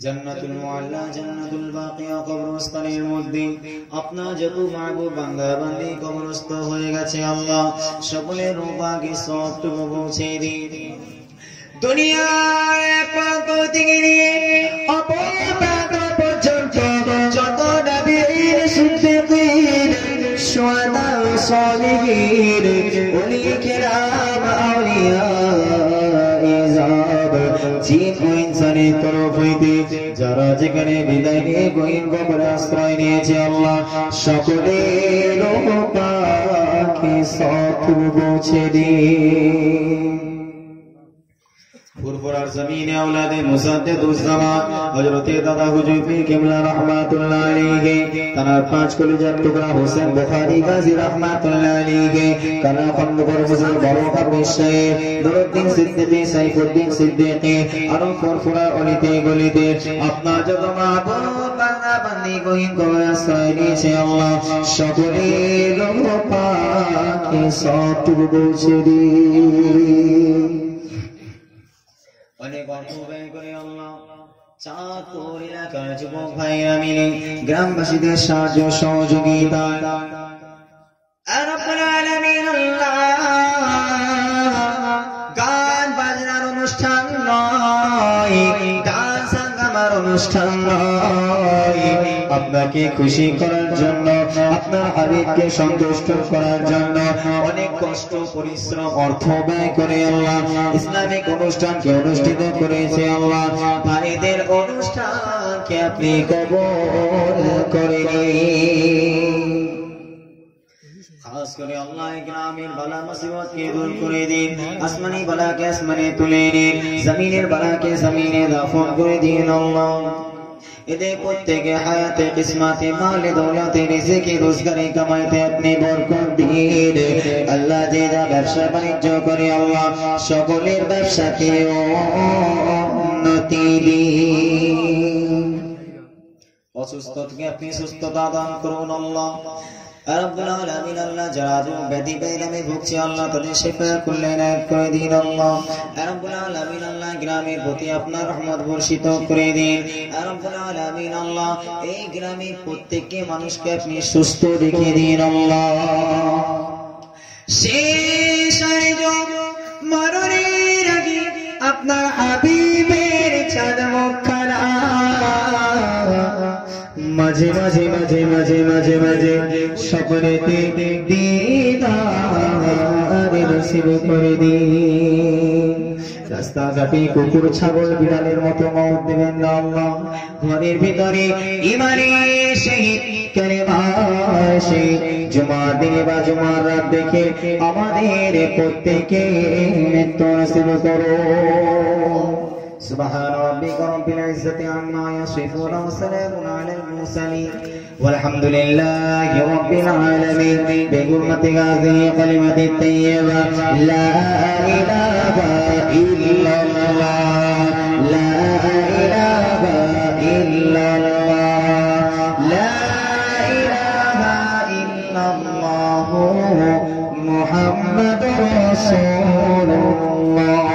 জান্নাতুল Mualla জান্নাতুল বাকিয়া কবরস্থানের মধ্যে আপনার যত মাহবুব বান্দা বান্দি কবরস্থ হয়ে গেছে আল্লাহ সকলের রূপাকে সবটুকু পৌঁছে দিন। দুনিয়ার এক প্রান্ত থেকে নিয়ে অপর প্রান্ত পর্যন্ত যত নবীর সিদ্দিকীন শুহাদা সালিহিন ওলি কিরাম আউলিয়া ইজাব জিন ও ইনসানের তরফ হইতে যারা যেখানে বিদায় নিয়ে গহীন কবরে আশ্রয় নিয়েছে আল্লাহ সকলের রূপাকে সবটুকু পৌঁছে দিন। ফুরফুরার জমিনে আওলাদে মুসাদ্দিদুজ্জামান হযরতে দাদা হুজুর পীর কিবলা রাহমাতুল্লাহ আলাইহি তার পাঁচ কলিজার টুকরা হোসেন বুখারী গাজী রাহমাতুল্লাহ আলাইহি কানা খন্দকার হুজুর বরকত বিশাই নুরউদ্দিন সিদ্দিকী সাইফুদ্দিন সিদ্দিকী আর ফুরফুরা অলিতে গলিতে আপনার যত মাহবুব বান্দা বান্দি গহীন কবরে আশ্রয় নিয়েছে আল্লাহ সকলের রূপাকে সবটুকু পৌঁছে দিন। অনেক অর্থ ব্যয় করে আল্লাহ চাঁদপুর এলাকার যুবক ভাইরা মিলে গ্রামবাসীদের সাহায্য সহযোগিতা রব্বুল আলামিন গান বাজনার অনুষ্ঠান নয়, গান সাঙ্গামার অনুষ্ঠান নয়, আপনাকে খুশি করার জন্য আপনার হাবিবকে সন্তুষ্ট করার জন্য অনেক কষ্ট পরিশ্রম অর্থ ব্যয় করে আল্লাহ ইসলামিক অনুষ্ঠানকে অনুষ্ঠিত করেছে আল্লাহ ভাইদের অনুষ্ঠানকে আপনি কবুল করে নিন। খাস করে আল্লাহ গ্রামের বালা মুসিবতকে দূর করে দিন, আসমানি বালাকে আসমানে তুলে নিন, জমিনের বালাকে জমিনে দাফন করে দিন আল্লাহ। এদের প্রত্যেকে হায়াতে কিসমতে মালে দৌলতে রিজিকে রোজগারে কামাইতে আপনি বরকত দিন আল্লাহ। যে যা ব্যবসা বাণিজ্য করে আল্লাহ সকলের ব্যবসাকে উন্নতি দিন। অসুস্থতাকে আপনি সুস্থতা দান করুন আল্লাহ রব্বুল আলামিন। আল্লাহ যারা রোগ ব্যাধি বেদমে ভুগছে আল্লাহ তাদের শিফা কল্যাণ করে দিন আল্লাহ রব্বুল আলামিন। আল্লাহ গ্রামের প্রতি আপনার রহমত বর্ষিত করে দিন রব্বুল আলামিন। আল্লাহ এই গ্রামের প্রত্যেককে মানুষকে আপনি সুস্থ রেখে দিন আল্লাহ। শেষ আয়োজন মরণের আগে আপনার হাবিবের চাঁদ মুখখানা মাঝে মাঝে মাঝে মাঝে মাঝে মাঝে স্বপ্নেতে দিদার নসিব করে দিন। রাস্তাঘাটে কুকুর ছাগল বিড়ালের মতো মওত দেবেন না আল্লাহ। ঘরের ভিতরে ইমানের শহীদ কালেমার শহীদ জুমার দিনে বা জুমার রাত দেখে আমাদের প্রত্যেকে মৃত্যু নসিব করো। سبحان ربك رب العزة عما يصفون وسلام على المرسلين والحمد لله رب العالمين بحرمة هذه الكلمة الطيبة لا إله إلا الله لا إله إلا الله لا إله إلا الله محمد رسول الله